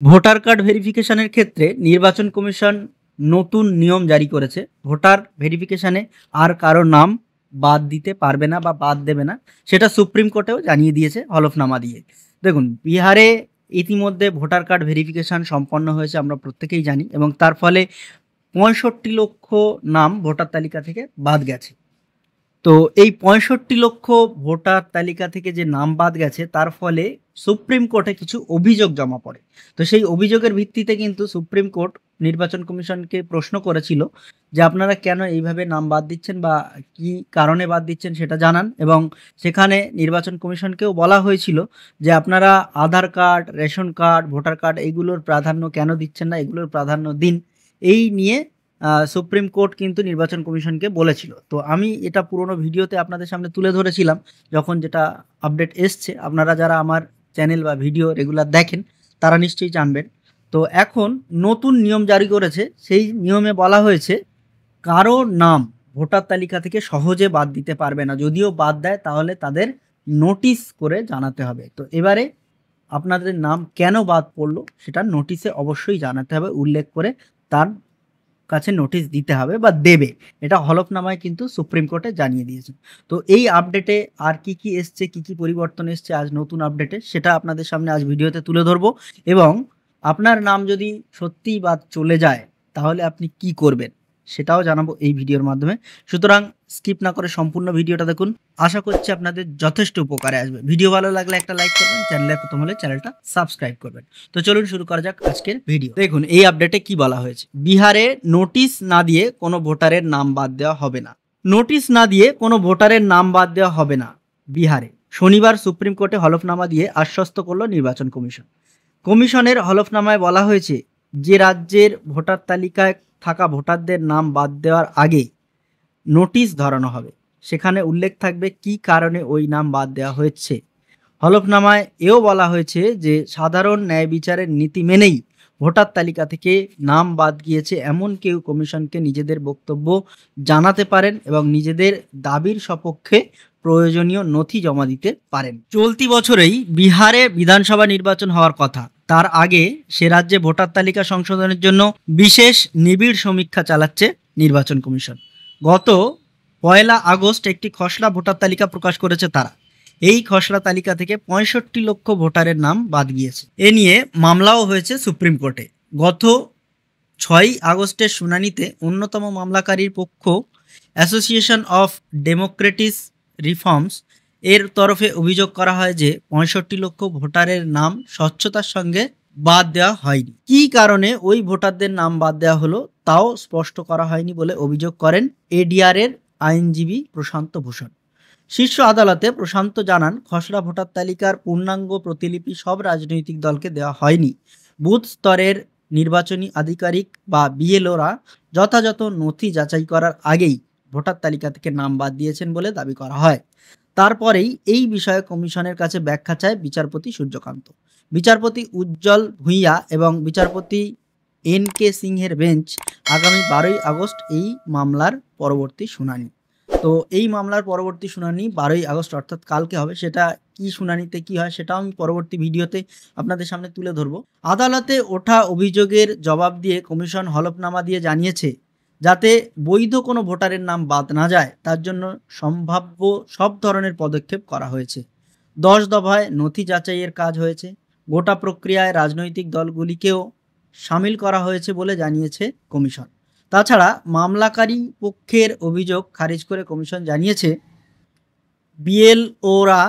Voter card ভেরিফিকেশনের ক্ষেত্রে নির্বাচন কমিশন নতুন নিয়ম জারি করেছে। ভোটার ভেরিফিকেশনে আর কারো নাম বাদ দিতে পারবে না বা বাদ দেবে না, সেটা সুপ্রিম কোর্টেও জানিয়ে দিয়েছে হলফনামা দিয়ে। দেখুন, বিহারে ইতিমধ্যে ভোটার কার্ড ভেরিফিকেশন সম্পন্ন হয়েছে, আমরা প্রত্যেকেই জানি, এবং তার ফলে ৬৫ লক্ষ নাম ভোটার তালিকা থেকে বাদ গেছে। তো এই ৬৫ লক্ষ ভোটার তালিকা থেকে যে নাম বাদ গেছে, তার ফলে সুপ্রিম কোর্টে কিছু অভিযোগ জমা পড়ে। তো সেই অভিযোগের ভিত্তিতে কিন্তু সুপ্রিম কোর্ট নির্বাচন কমিশনকে প্রশ্ন করেছিল যে আপনারা কেন এইভাবে নাম বাদ দিচ্ছেন বা কি কারণে বাদ দিচ্ছেন সেটা জানান। এবং সেখানে নির্বাচন কমিশনকেও বলা হয়েছিল যে আপনারা Aadhaar card, ration card, voter card এগুলোর প্রাধান্য কেন দিচ্ছেন না, এগুলোর প্রাধান্য দিন। এই নিয়ে সুপ্রিম কোর্ট কিন্তু নির্বাচন কমিশনকে বলেছিল। তো আমি এটা পুরোনো ভিডিওতে আপনাদের সামনে তুলে ধরেছিলাম, যখন যেটা আপডেট এসছে। আপনারা যারা আমার চ্যানেল বা ভিডিও রেগুলার দেখেন তারা নিশ্চয়ই জানবেন। তো এখন নতুন নিয়ম জারি করেছে। সেই নিয়মে বলা হয়েছে কারো নাম ভোটার তালিকা থেকে সহজে বাদ দিতে পারবে না, যদিও বাদ দেয় তাহলে তাদের নোটিশ করে জানাতে হবে। তো এবারে আপনাদের নাম কেন বাদ পড়লো সেটা নোটিশে অবশ্যই জানাতে হবে, উল্লেখ করে তার কাছে নোটিশ দিতে হবে বা দেবে। এটা হলফনামায় কিন্তু সুপ্রিম কোর্টে জানিয়ে দিয়েছে। তো এই আপডেটে আর কি কি এসছে, কি কি পরিবর্তন এসছে আজ নতুন আপডেটে, সেটা আপনাদের সামনে আজ ভিডিওতে তুলে ধরবো। এবং আপনার নাম যদি সত্যিই বাদ চলে যায় তাহলে আপনি কি করবেন সেটাও জানাবো এই ভিডিওর মাধ্যমে। সুতরাং স্কিপ না করে সম্পূর্ণ ভিডিওটা দেখুন। আশা করছি আপনাদের যথেষ্ট উপকারে আসবে। ভিডিও ভালো লাগলে একটা লাইক করবেন, চ্যানেলে প্রথম হলে চ্যানেলটা সাবস্ক্রাইব করবেন। তো চলুন শুরু করা যাক আজকের ভিডিও। দেখুন, এই আপডেটে কি বলা হয়েছে। বিহারে নোটিশ না দিয়ে কোনো ভোটারের নাম বাদ দেওয়া হবে না। নোটিশ না দিয়ে কোনো ভোটারের নাম বাদ দেওয়া হবে না বিহারে। শনিবার সুপ্রিম কোর্টে হলফনামা দিয়ে আশ্বস্ত করল নির্বাচন কমিশন। কমিশনের হলফনামায় বলা হয়েছে যে রাজ্যের ভোটার তালিকায় থাকা ভোটারদের নাম বাদ দেওয়ার আগে নোটিশ ধরানো হবে, সেখানে উল্লেখ থাকবে কি কারণে ওই নাম বাদ দেওয়া হয়েছে। হলফনামায় এও বলা হয়েছে যে সাধারণ ন্যায় বিচারের নীতি মেনেই ভোটার তালিকা থেকে নাম বাদ গিয়েছে এমন কেউ কমিশনকে নিজেদের বক্তব্য জানাতে পারেন এবং নিজেদের দাবির সপক্ষে প্রয়োজনীয় নথি জমা দিতে পারেন। চলতি বছরেই বিহারে বিধানসভা নির্বাচন হওয়ার কথা। তার আগে সে রাজ্যে ভোটার তালিকা সংশোধনের জন্য বিশেষ নিবিড় সমীক্ষা চালাচ্ছে নির্বাচন কমিশন। গত ১ আগস্ট একটি খসড়া ভোটার তালিকা প্রকাশ করেছে তারা। এই খসড়া তালিকা থেকে ৬৫ লক্ষ ভোটারের নাম বাদ গিয়েছে। এ নিয়ে মামলাও হয়েছে সুপ্রিম কোর্টে। গত ৬ আগস্টের শুনানিতে অন্যতম মামলাকারীর পক্ষ অ্যাসোসিয়েশন অফ ডেমোক্রেটিক রিফর্মস এর তরফে অভিযোগ করা হয় যে ৬৫ লক্ষ ভোটারের নাম স্বচ্ছতার সঙ্গে বাদ দেওয়া হয়নি। কী কারণে ওই ভোটারদের নাম বাদ দেওয়া হলো তাও স্পষ্ট করা হয়নি বলে অভিযোগ করেন এডিআরের আইনজীবী প্রশান্ত ভূষণ। শীর্ষ আদালতে প্রশান্ত জানান, খসড়া ভোটার তালিকার পূর্ণাঙ্গ প্রতিলিপি সব রাজনৈতিক দলকে দেওয়া হয়নি। বুথ স্তরের নির্বাচনী আধিকারিক বা বিএলওরা যথাযথ নথি যাচাই করার আগেই ভোটার তালিকা থেকে নাম বাদ দিয়েছেন বলে দাবি করা হয়। তারপরেই এই বিষয়ে কমিশনের কাছে ব্যাখ্যা চায় বিচারপতি সূর্যকান্ত। বিচারপতি উজ্জ্বল ভূঁইয়া এবং বিচারপতি এন.কে. সিংহের বেঞ্চ আগামী ১২ই আগস্ট এই মামলার পরবর্তী শুনানি। তো এই মামলার পরবর্তী শুনানি ১২ই আগস্ট অর্থাৎ কালকে হবে। সেটা কি শুনানিতে কি হয় সেটাও আমি পরবর্তী ভিডিওতে আপনাদের সামনে তুলে ধরবো। আদালতে ওঠা অভিযোগের জবাব দিয়ে কমিশন হলফনামা দিয়ে জানিয়েছে যাতে বৈধ কোনো ভোটারের নাম বাদ না যায় তার জন্য সম্ভাব্য সব ধরনের পদক্ষেপ করা হয়েছে। ১০ দফায় নথি যাচাইয়ের কাজ হয়েছে। গোটা প্রক্রিয়ায় রাজনৈতিক দলগুলিকেও সামিল করা হয়েছে বলে জানিয়েছে কমিশন। তাছাড়া মামলাকারী পক্ষের অভিযোগ খারিজ করে কমিশন জানিয়েছে বিএলওরা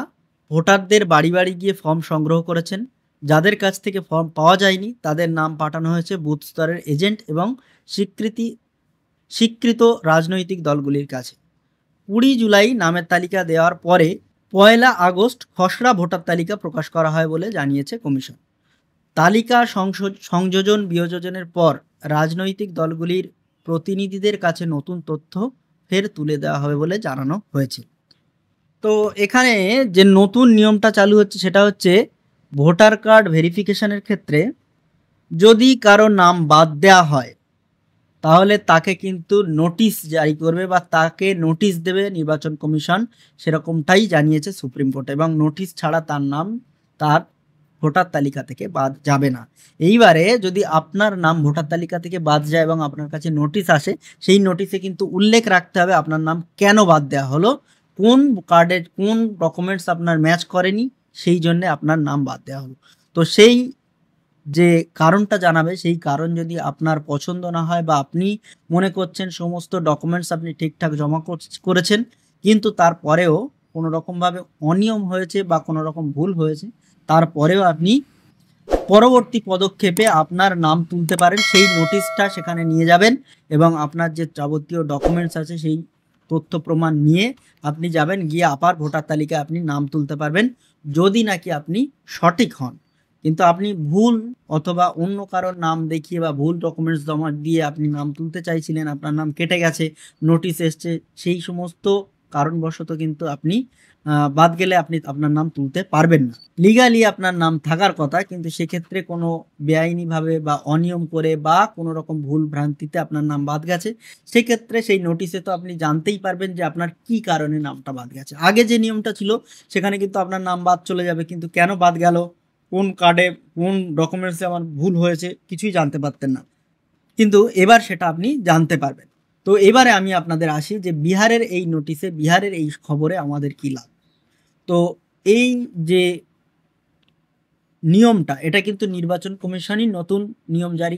ভোটারদের বাড়ি বাড়ি গিয়ে ফর্ম সংগ্রহ করেছেন। যাদের কাছ থেকে ফর্ম পাওয়া যায়নি তাদের নাম পাঠানো হয়েছে বুথ স্তরের এজেন্ট এবং স্বীকৃত রাজনৈতিক দলগুলির কাছে। ২০ জুলাই নামের তালিকা দেওয়ার পরে ১ আগস্ট খসড়া ভোটার তালিকা প্রকাশ করা হয় বলে জানিয়েছে কমিশন। তালিকা সংযোজন বিয়োজনের পর রাজনৈতিক দলগুলির প্রতিনিধিদের কাছে নতুন তথ্য ফের তুলে দেওয়া হবে বলে জানানো হয়েছে। তো এখানে যে নতুন নিয়মটা চালু হচ্ছে সেটা হচ্ছে ভোটার কার্ড ভেরিফিকেশনের ক্ষেত্রে যদি কারো নাম বাদ দেওয়া হয় তাহলে তাকে কিন্তু নোটিশ জারি করবে বা তাকে নোটিশ দেবে নির্বাচন কমিশন, সেরকমটাই জানিয়েছে সুপ্রিম কোর্ট। এবং নোটিশ ছাড়া তার নাম তার ভোটার তালিকা থেকে বাদ যাবে না। এইবারে যদি আপনার নাম ভোটার তালিকা থেকে বাদ যায় এবং আপনার কাছে নোটিশ আসে, সেই নোটিশে কিন্তু উল্লেখ রাখতে হবে আপনার নাম কেন বাদ দেওয়া হলো, কোন কার্ডের কোন ডকুমেন্টস আপনার ম্যাচ করেনি, সেই জন্যে আপনার নাম বাদ দেওয়া হলো। তো সেই যে কারণটা জানাবে, সেই কারণ যদি আপনার পছন্দ না হয় বা আপনি মনে করছেন সমস্ত ডকুমেন্টস আপনি ঠিকঠাক জমা করেছেন, কিন্তু তারপরেও কোনো রকমভাবে অনিয়ম হয়েছে বা কোনো রকম ভুল হয়েছে, তারপরেও আপনি পরবর্তী পদক্ষেপে আপনার নাম তুলতে পারেন। সেই নোটিশটা সেখানে নিয়ে যাবেন এবং আপনার যে যাবতীয় ডকুমেন্টস আছে সেই তথ্য প্রমাণ নিয়ে আপনি যাবেন, গিয়ে আবার ভোটার তালিকায় আপনি নাম তুলতে পারবেন, যদি নাকি আপনি সঠিক হন। কিন্তু আপনি ভুল অথবা অন্য কারোর নাম দেখিয়ে বা ভুল ডকুমেন্টস জমা দিয়ে আপনি নাম তুলতে চাইছিলেন, আপনার নাম কেটে গেছে, নোটিশ এসছে, সেই সমস্ত কারণবশত কিন্তু আপনি বাদ গেলে আপনি আপনার নাম তুলতে পারবেন না। লিগালি আপনার নাম থাকার কথা, কিন্তু সেক্ষেত্রে কোনো বেআইনিভাবে বা অনিয়ম করে বা কোনো রকম ভুল ভ্রান্তিতে আপনার নাম বাদ গেছে, সেক্ষেত্রে সেই নোটিশে তো আপনি জানতেই পারবেন যে আপনার কি কারণে নামটা বাদ গেছে। আগে যে নিয়মটা ছিল সেখানে কিন্তু আপনার নাম বাদ চলে যাবে, কিন্তু কেন বাদ গেল, কোন কার্ডে কোন ডকুমেন্টসে আমার ভুল হয়েছে, কিছুই জানতে পারতেন না, কিন্তু এবার সেটা আপনি জানতে পারবেন। তো এবারে আমি আপনাদের আসি যে বিহারের এই নোটিশে, বিহারের এই খবরে আমাদের কি লাভ। তো এই যে নিয়মটা, এটা কিন্তু নির্বাচন কমিশনই নতুন নিয়ম জারি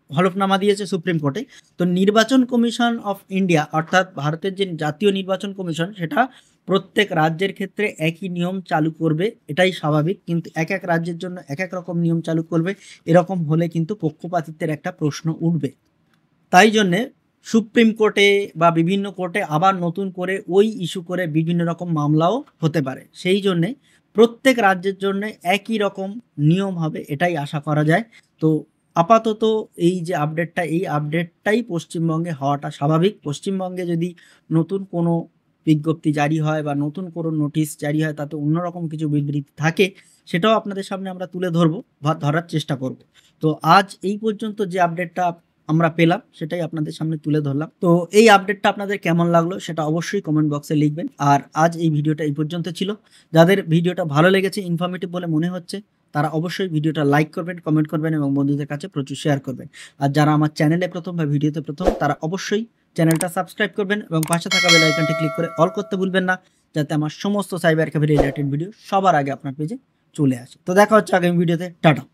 হলফনামা দিয়েছে সুপ্রিম কোর্টে। তো নির্বাচন কমিশন অফ ইন্ডিয়া, অর্থাৎ ভারতের যে জাতীয় নির্বাচন কমিশন, সেটা প্রত্যেক রাজ্যের ক্ষেত্রে একই নিয়ম চালু করবে, এটাই স্বাভাবিক। কিন্তু এক এক রাজ্যের জন্য এক এক রকম নিয়ম চালু করবে, এরকম হলে কিন্তু পক্ষপাতিত্বের একটা প্রশ্ন উঠবে। তাই জন্যে সুপ্রিম কোর্টে বা বিভিন্ন কোর্টে আবার নতুন করে ওই ইস্যু করে বিভিন্ন রকম মামলাও হতে পারে। সেই জন্যে প্রত্যেক রাজ্যের জন্য একই রকম নিয়ম হবে, এটাই আশা করা যায়। তো আপাতত এই যে আপডেটটা, এই আপডেটটাই পশ্চিমবঙ্গে হওয়াটা স্বাভাবিক। পশ্চিমবঙ্গে যদি নতুন কোনো বিজ্ঞপ্তি জারি হয় বা নতুন কোনো নোটিশ জারি হয়, তাতে অন্যরকম কিছু বিবৃতি থাকে, সেটাও আপনাদের সামনে আমরা তুলে ধরবো বা ধরার চেষ্টা করব। তো আজ এই পর্যন্ত যে আপডেটটা আমরা পেলাম, সেটাই আপনাদের সামনে তুলে ধরলাম। তো এই আপডেটটা আপনাদের কেমন লাগলো সেটা অবশ্যই কমেন্ট বক্সে লিখবেন। আর আজ এই ভিডিওটা এই পর্যন্ত ছিল। যাদের ভিডিওটা ভালো লেগেছে, ইনফরমেটিভ বলে মনে হচ্ছে, তারা অবশ্যই ভিডিওটা লাইক করবেন, কমেন্ট করবেন এবং বন্ধুদের কাছে প্রচুর শেয়ার করবেন। আর যারা আমার চ্যানেলে প্রথম বা ভিডিওতে প্রথম, তারা অবশ্যই চ্যানেলটা সাবস্ক্রাইব করবেন এবং পাশে থাকা বেল আইকনটি ক্লিক করে অল করতে ভুলবেন না, যাতে আমার সমস্ত সাইবার ক্যাফে রিলেটেড ভিডিও সবার আগে আপনার পেজে চলে আসে। তো দেখা হচ্ছে আগামী ভিডিওতে। টাটা।